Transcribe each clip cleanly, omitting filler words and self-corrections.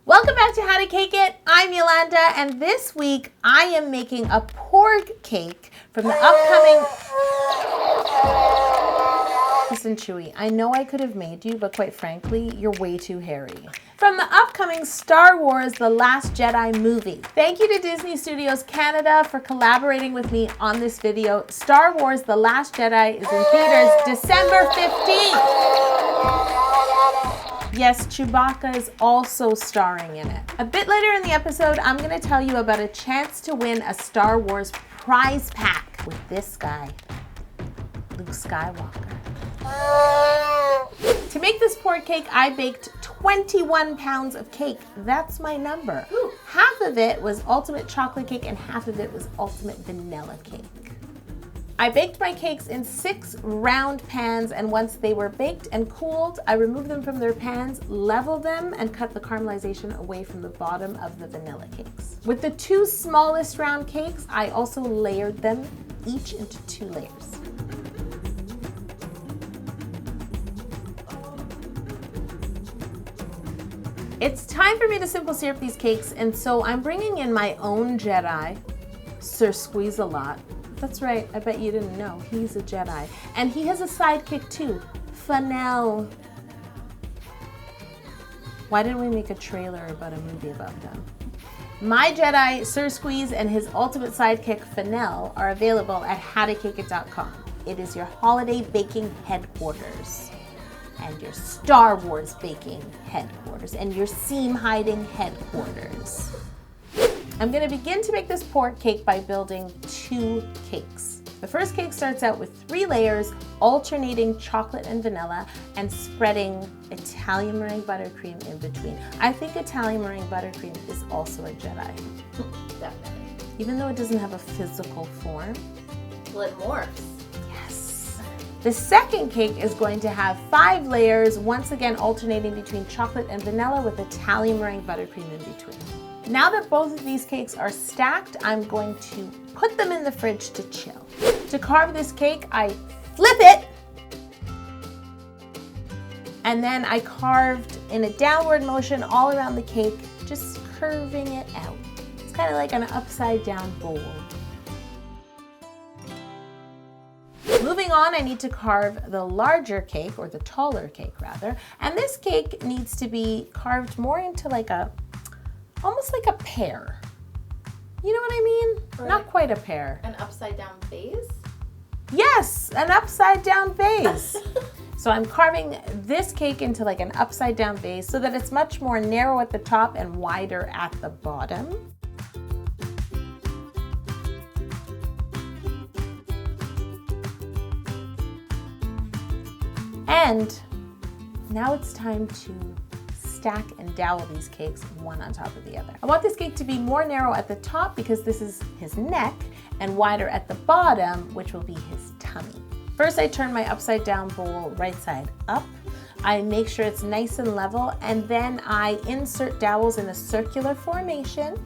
Welcome back to How to Cake It. I'm Yolanda, and this week I am making a porg cake from the upcoming... Listen, Chewy, I know I could have made you, but quite frankly, you're way too hairy. From the upcoming Star Wars The Last Jedi movie. Thank you to Disney Studios Canada for collaborating with me on this video. Star Wars The Last Jedi is in theaters December 15th. Yes, Chewbacca is also starring in it. A bit later in the episode, I'm going to tell you about a chance to win a Star Wars prize pack with this guy, Luke Skywalker. To make this porg cake, I baked 21 pounds of cake. That's my number. Half of it was ultimate chocolate cake and half of it was ultimate vanilla cake. I baked my cakes in 6 round pans, and once they were baked and cooled, I removed them from their pans, leveled them, and cut the caramelization away from the bottom of the vanilla cakes. With the 2 smallest round cakes, I also layered them each into 2 layers. It's time for me to simple syrup these cakes, and so I'm bringing in my own Jedi, Sir Squeeze-a-Lot. That's right, I bet you didn't know. He's a Jedi. And he has a sidekick too, Fennel. Why didn't we make a trailer about a movie about them? My Jedi, Sir Squeeze, and his ultimate sidekick, Fennel, are available at howtocakeit.com. It is your holiday baking headquarters, and your Star Wars baking headquarters, and your seam hiding headquarters. I'm going to begin to make this porg cake by building 2 cakes. The first cake starts out with 3 layers, alternating chocolate and vanilla, and spreading Italian meringue buttercream in between. I think Italian meringue buttercream is also a Jedi. Definitely. Even though it doesn't have a physical form. Well, it morphs. Yes. The second cake is going to have 5 layers, once again alternating between chocolate and vanilla with Italian meringue buttercream in between. Now that both of these cakes are stacked, I'm going to put them in the fridge to chill. To carve this cake, I flip it, and then I carved in a downward motion all around the cake, just curving it out. It's kind of like an upside down bowl. Moving on, I need to carve the larger cake, or the taller cake rather, and this cake needs to be carved more into like almost like a pear. You know what I mean? Or not quite a pear. An upside down vase? Yes, an upside down vase. So I'm carving this cake into like an upside down vase so that it's much more narrow at the top and wider at the bottom. And now it's time to stack and dowel these cakes one on top of the other. I want this cake to be more narrow at the top because this is his neck, and wider at the bottom, which will be his tummy. First, I turn my upside down bowl right side up. I make sure it's nice and level, and then I insert dowels in a circular formation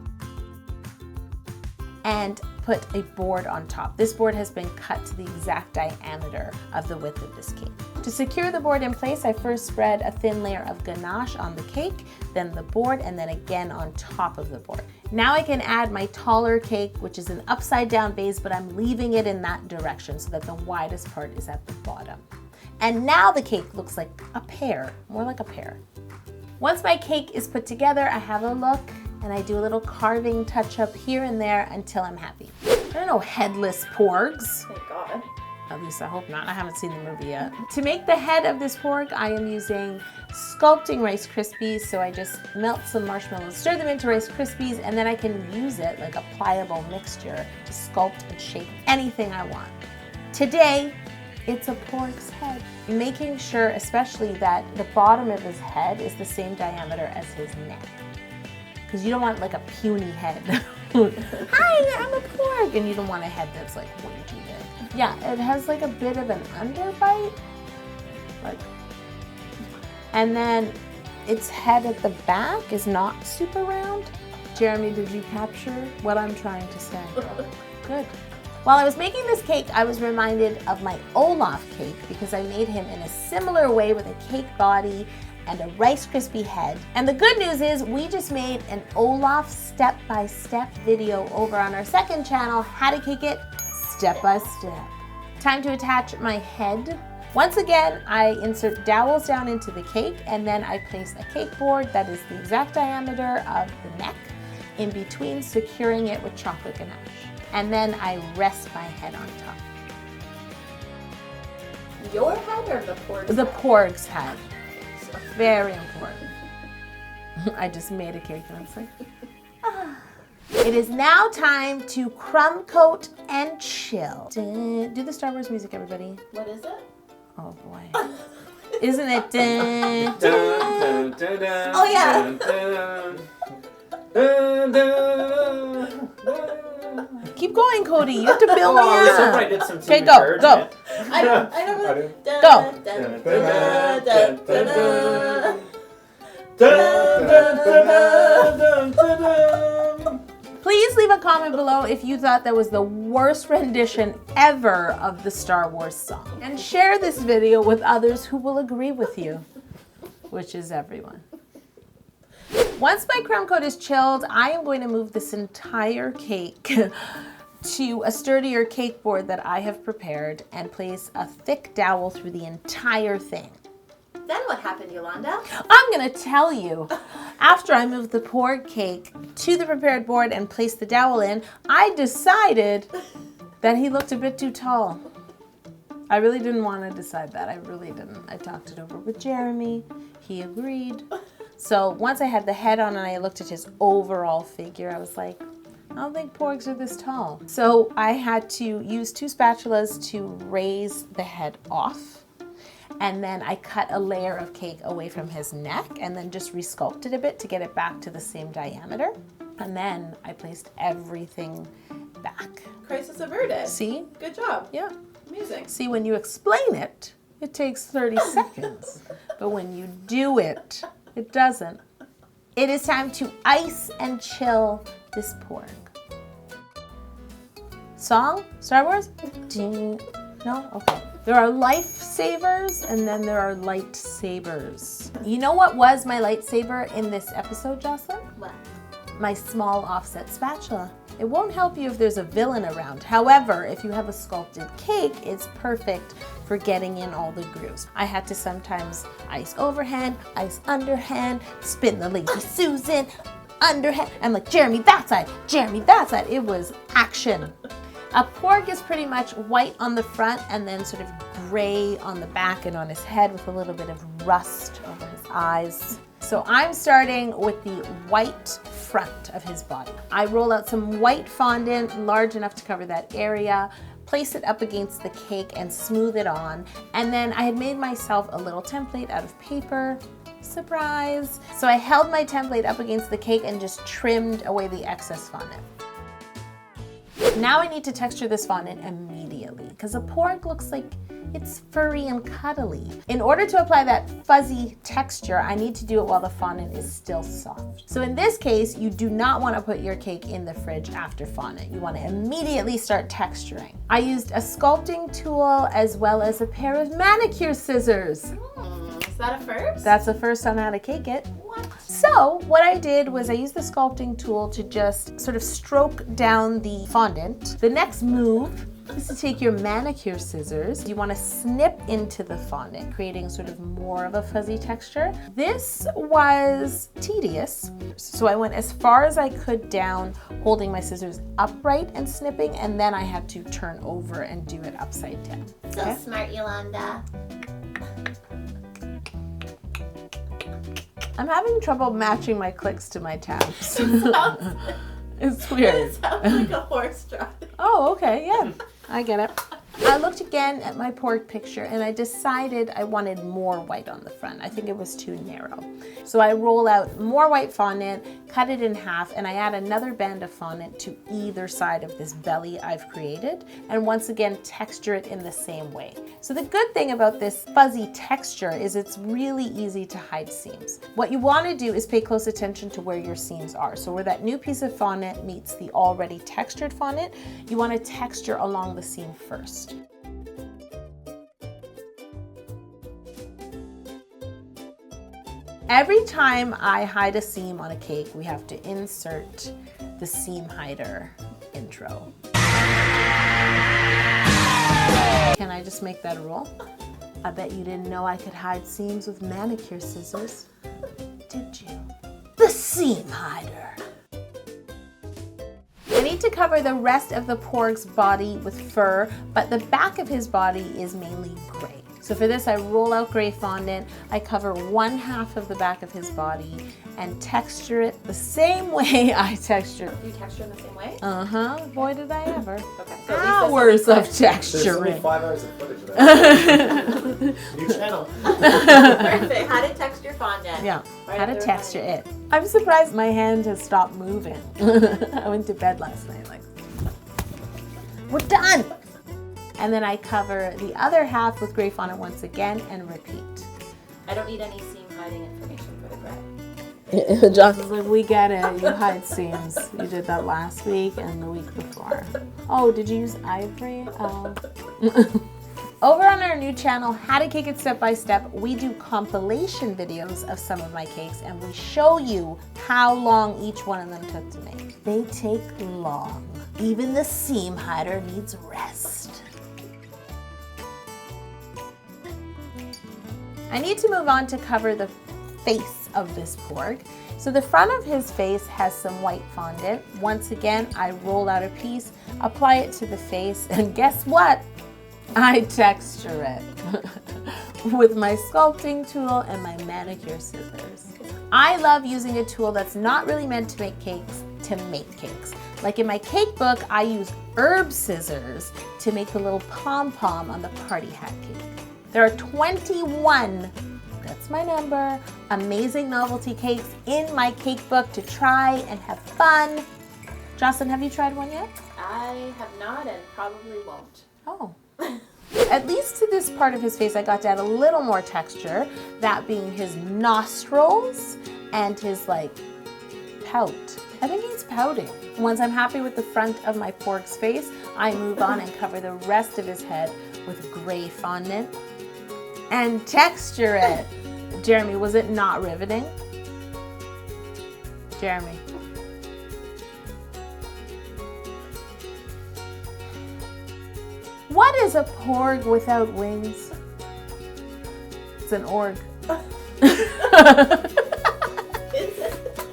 and put a board on top. This board has been cut to the exact diameter of the width of this cake. To secure the board in place, I first spread a thin layer of ganache on the cake, then the board, and then again on top of the board. Now I can add my taller cake, which is an upside down base, but I'm leaving it in that direction so that the widest part is at the bottom. And now the cake looks like a pear, more like a pear. Once my cake is put together, I have a look, and I do a little carving touch up here and there until I'm happy. There are no headless porgs. Thank God. At least I hope not. I haven't seen the movie yet. To make the head of this porg, I am using Sculpting Rice Krispies. So I just melt some marshmallows, stir them into Rice Krispies, and then I can use it like a pliable mixture to sculpt and shape anything I want. Today, it's a porg's head. Making sure especially that the bottom of his head is the same diameter as his neck. Because you don't want like a puny head. Hi, I'm a porg! And you don't want a head that's like way too big. Yeah, it has like a bit of an underbite. And then its head at the back is not super round. Jeremy, did you capture what I'm trying to say? Good. While I was making this cake, I was reminded of my Olaf cake because I made him in a similar way with a cake body and a Rice Krispie head. And the good news is we just made an Olaf step-by-step video over on our second channel, How to Cake It Step by Step. Time to attach my head. Once again, I insert dowels down into the cake, and then I place a cake board that is the exact diameter of the neck in between, securing it with chocolate ganache. And then I rest my head on top. Your head or the porg's The head? porg's head. Very important. I just made a cake and I was like, ah. It is now time to crumb coat and chill. Do the Star Wars music, everybody. What is it? Oh boy. Isn't it? Dun, Dun, dun, dun, dun, Oh, yeah. dun, dun, dun, dun, dun. Keep going, Cody. You have to build me Oh, I was hoping I up. did some Okay, go, go. encouragement. I don't know. Go. Dun, dun, dun, dun, dun. Dun, dun, dun, dun, dun, dun. Please leave a comment below if you thought that was the worst rendition ever of the Star Wars song. And share this video with others who will agree with you, which is everyone. Once my crumb coat is chilled, I am going to move this entire cake to a sturdier cake board that I have prepared and place a thick dowel through the entire thing. Then what happened, Yolanda? I'm gonna tell you. After I moved the porg cake to the prepared board and placed the dowel in, I decided that he looked a bit too tall. I really didn't want to decide that. I really didn't. I talked it over with Jeremy. He agreed. So once I had the head on and I looked at his overall figure, I was like, I don't think porgs are this tall. So I had to use 2 spatulas to raise the head off. And then I cut a layer of cake away from his neck and then just resculpted a bit to get it back to the same diameter. And then I placed everything back. Crisis averted. See? Good job. Yeah. Amazing. See, when you explain it, it takes 30 seconds. But when you do it, it doesn't. It is time to ice and chill this porg. Song? Star Wars? Ding. No? Okay. There are lifesavers and then there are lightsabers. You know what was my lightsaber in this episode, Jocelyn? What? My small offset spatula. It won't help you if there's a villain around. However, if you have a sculpted cake, it's perfect for getting in all the grooves. I had to sometimes ice overhand, ice underhand, spin the lazy Susan, underhand. I'm like, Jeremy, that side, Jeremy, that side. It was action. A porg is pretty much white on the front and then sort of gray on the back and on his head with a little bit of rust over his eyes. So I'm starting with the white front of his body. I roll out some white fondant, large enough to cover that area, place it up against the cake and smooth it on. And then I had made myself a little template out of paper. Surprise! So I held my template up against the cake and just trimmed away the excess fondant. Now I need to texture this fondant immediately because a porg looks like it's furry and cuddly. In order to apply that fuzzy texture, I need to do it while the fondant is still soft. So in this case, you do not want to put your cake in the fridge after fondant. You want to immediately start texturing. I used a sculpting tool as well as a pair of manicure scissors. Is that a first? That's the first on How to Cake It. What? So what I did was I used the sculpting tool to just sort of stroke down the fondant. The next move is to take your manicure scissors. You want to snip into the fondant, creating sort of more of a fuzzy texture. This was tedious, so I went as far as I could down, holding my scissors upright and snipping, and then I had to turn over and do it upside down. So smart, Yolanda. I'm having trouble matching my clicks to my taps. Sounds- It's weird. It sounds like a horse driving. Oh, okay, yeah, I get it. I looked again at my porg picture and I decided I wanted more white on the front. I think it was too narrow. So I roll out more white fondant, cut it in half, and I add another band of fondant to either side of this belly I've created, and once again texture it in the same way. So the good thing about this fuzzy texture is it's really easy to hide seams. What you want to do is pay close attention to where your seams are. So where that new piece of fondant meets the already textured fondant, you want to texture along the seam first. Every time I hide a seam on a cake, we have to insert the seam hider intro. Can I just make that a rule? I bet you didn't know I could hide seams with manicure scissors. Did you? The seam hider. I need to cover the rest of the porg's body with fur, but the back of his body is mainly gray. So for this, I roll out gray fondant. I cover 1/2 of the back of his body and texture it the same way I texture. You texture in the same way? Boy, did I ever. Okay. So Hours of There's only texturing. 5 hours of footage of that. New channel. Perfect. How to texture fondant. Yeah, Right how to up there texture with it. I'm surprised my hand has stopped moving. I went to bed last night like, we're done. And then I cover the other half with gray fondant once again and repeat. I don't need any seam hiding information for the bread. Josh is like, we get it, you hide seams. You did that last week and the week before. Oh, did you use ivory? Oh. Over on our new channel, How to Cake It Step by Step, we do compilation videos of some of my cakes and we show you how long each one of them took to make. They take long. Even the seam hider needs rest. I need to move on to cover the face of this porg. So the front of his face has some white fondant. Once again, I roll out a piece, apply it to the face, and guess what? I texture it with my sculpting tool and my manicure scissors. I love using a tool that's not really meant to make cakes to make cakes. Like in my cake book, I use herb scissors to make the little pom-pom on the party hat cake. There are 21, that's my number, amazing novelty cakes in my cake book to try and have fun. Jocelyn, have you tried one yet? I have not and probably won't. Oh. At least to this part of his face, I got to add a little more texture, that being his nostrils and his like pout. I think he's pouting. Once I'm happy with the front of my porg's face, I move on and cover the rest of his head with gray fondant and texture it. Jeremy, was it not riveting? Jeremy. What is a porg without wings? It's an org.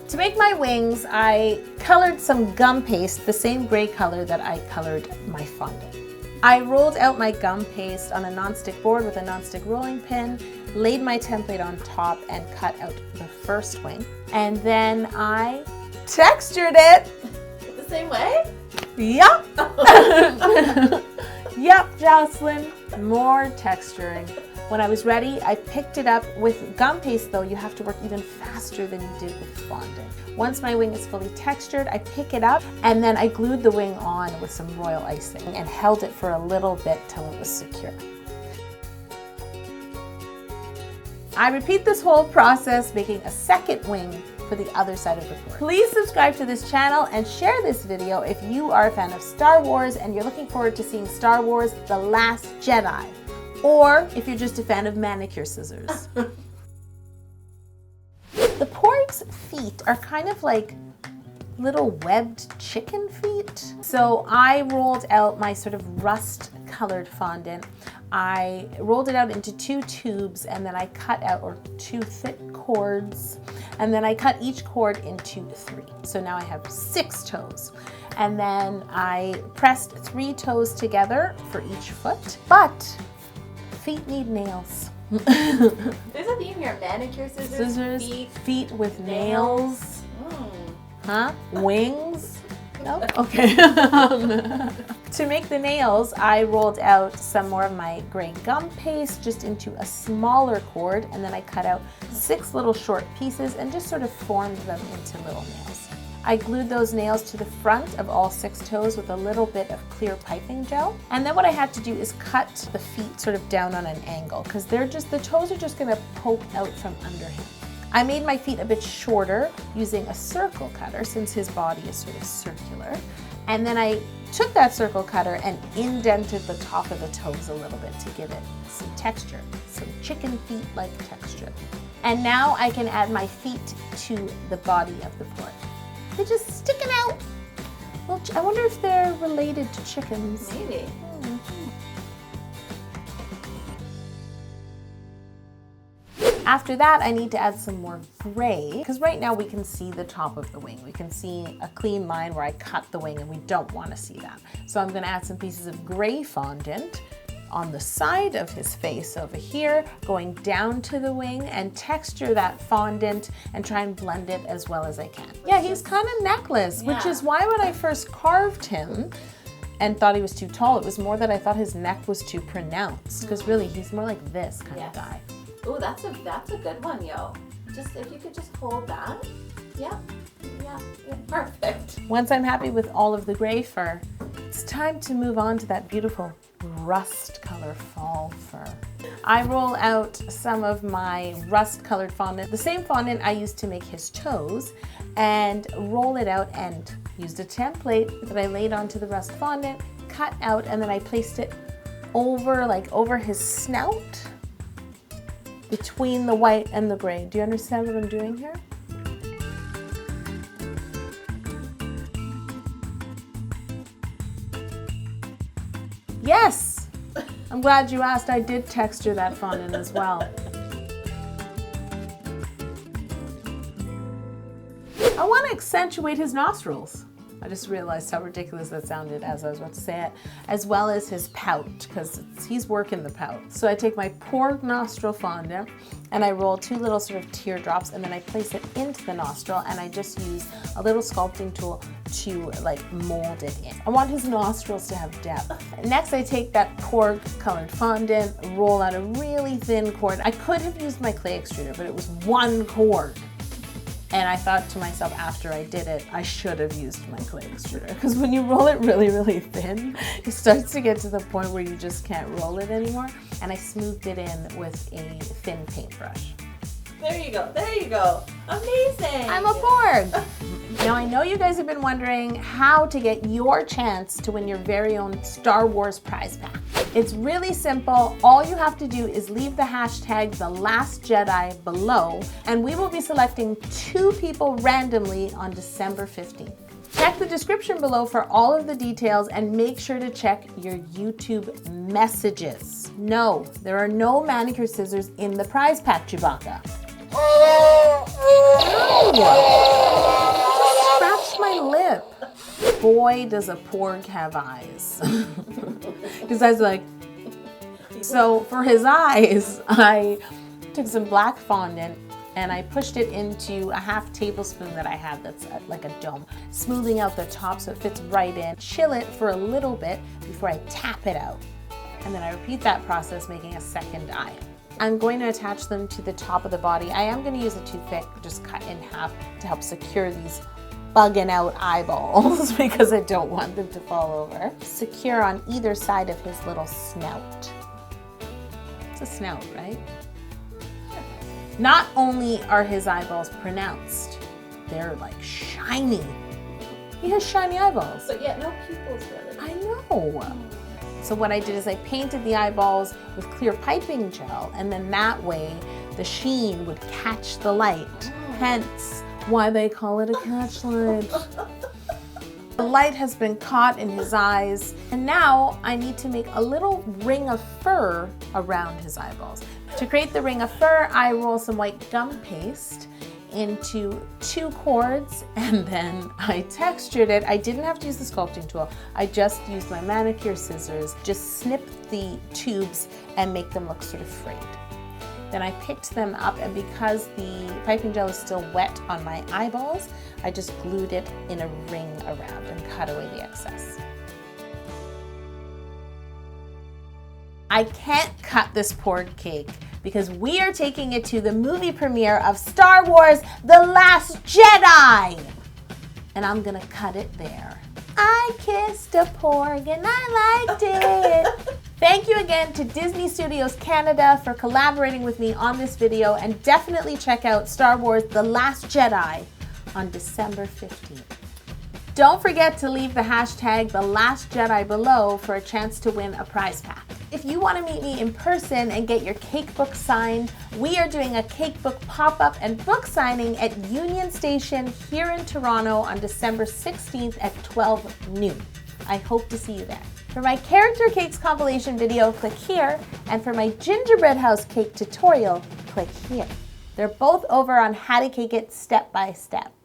To make my wings, I colored some gum paste, the same gray color that I colored my fondant. I rolled out my gum paste on a nonstick board with a nonstick rolling pin, laid my template on top and cut out the first wing. And then I textured it. The same way? Yup. Yup, Jocelyn. More texturing. When I was ready, I picked it up. With gum paste though, you have to work even faster than you did with fondant. Once my wing is fully textured, I pick it up and then I glued the wing on with some royal icing and held it for a little bit till it was secure. I repeat this whole process, making a second wing for the other side of the porg. Please subscribe to this channel and share this video if you are a fan of Star Wars and you're looking forward to seeing Star Wars: The Last Jedi. Or if you're just a fan of manicure scissors. The porg's feet are kind of like little webbed chicken feet. So I rolled out my sort of rust colored fondant. I rolled it out into 2 tubes and then I cut out, or 2 thick cords, and then I cut each cord into 3. So now I have 6 toes. And then I pressed 3 toes together for each foot, but feet need nails. There's a theme here. Manicure scissors, feet with nails. Huh? Wings? No? No. Okay. To make the nails, I rolled out some more of my gray gum paste just into a smaller cord, and then I cut out 6 little short pieces and just sort of formed them into little nails. I glued those nails to the front of all 6 toes with a little bit of clear piping gel. And then what I had to do is cut the feet sort of down on an angle because the toes are just gonna poke out from under him. I made my feet a bit shorter using a circle cutter since his body is sort of circular. And then I took that circle cutter and indented the top of the toes a little bit to give it some texture, some chicken feet-like texture. And now I can add my feet to the body of the pork. They're just sticking out. Well, I wonder if they're related to chickens. Maybe. After that, I need to add some more gray, because right now we can see the top of the wing. We can see a clean line where I cut the wing, and we don't want to see that. So I'm going to add some pieces of gray fondant on the side of his face over here, going down to the wing, and texture that fondant and try and blend it as well as I can. Yeah, he's kind of necklace, which is why when I first carved him and thought he was too tall, it was more that I thought his neck was too pronounced, because really he's more like this kind of guy. Oh, that's a good one, yo. Just if you could just hold that. Yeah, perfect. Once I'm happy with all of the gray fur, it's time to move on to that beautiful rust color fall fur. I roll out some of my rust colored fondant, the same fondant I used to make his toes, and roll it out and used a template that I laid onto the rust fondant, cut out, and then I placed it over his snout, between the white and the gray. Do you understand what I'm doing here? Yes! I'm glad you asked. I did texture that fondant as well. I want to accentuate his nostrils. I just realized how ridiculous that sounded as I was about to say it, as well as his pout, because he's working the pout. So I take my porg nostril fondant and I roll two little sort of teardrops, and then I place it into the nostril, and I just use a little sculpting tool to like mold it in. I want his nostrils to have depth. Next, I take that porg colored fondant, roll out a really thin cord. I could have used my clay extruder, but it was one cord. And I thought to myself after I did it, I should have used my clay extruder, because when you roll it really, really thin, it starts to get to the point where you just can't roll it anymore. And I smoothed it in with a thin paintbrush. There you go, there you go. Amazing. I'm a porg. Now I know you guys have been wondering how to get your chance to win your very own Star Wars prize pack. It's really simple. All you have to do is leave the hashtag #TheLastJedi below, and we will be selecting 2 people randomly on December 15th. Check the description below for all of the details, and make sure to check your YouTube messages. No, there are no manicure scissors in the prize pack, Chewbacca. Just scratched my lip. Boy, does a porg have eyes. His eyes are like... So for his eyes, I took some black fondant and I pushed it into a half tablespoon that I had that's like a dome, smoothing out the top so it fits right in. Chill it for a little bit before I tap it out. And then I repeat that process, making a second eye. I'm going to attach them to the top of the body. I am going to use a toothpick, just cut in half to help secure these bugging out eyeballs because I don't want them to fall over. Secure on either side of his little snout. It's a snout, right? Not only are his eyeballs pronounced, they're like shiny. He has shiny eyeballs. But yet no pupils really. I know. So what I did is I painted the eyeballs with clear piping gel, and then that way the sheen would catch the light. Hence why they call it a catch light. The light has been caught in his eyes, and now I need to make a little ring of fur around his eyeballs. To create the ring of fur, I roll some white gum paste into 2 cords, and then I textured it. I didn't have to use the sculpting tool. I just used my manicure scissors, just snip the tubes and make them look sort of frayed. Then I picked them up, and because the piping gel is still wet on my eyeballs, I just glued it in a ring around and cut away the excess. I can't cut this porg cake because we are taking it to the movie premiere of Star Wars The Last Jedi. And I'm gonna cut it there. I kissed a porg and I liked it. Thank you again to Disney Studios Canada for collaborating with me on this video, and definitely check out Star Wars The Last Jedi on December 15th. Don't forget to leave the hashtag #TheLastJedi below for a chance to win a prize pack. If you want to meet me in person and get your cake book signed, we are doing a cake book pop-up and book signing at Union Station here in Toronto on December 16th at 12 noon. I hope to see you there. For my character cakes compilation video, click here, and for my gingerbread house cake tutorial, click here. They're both over on how to cake it step by step.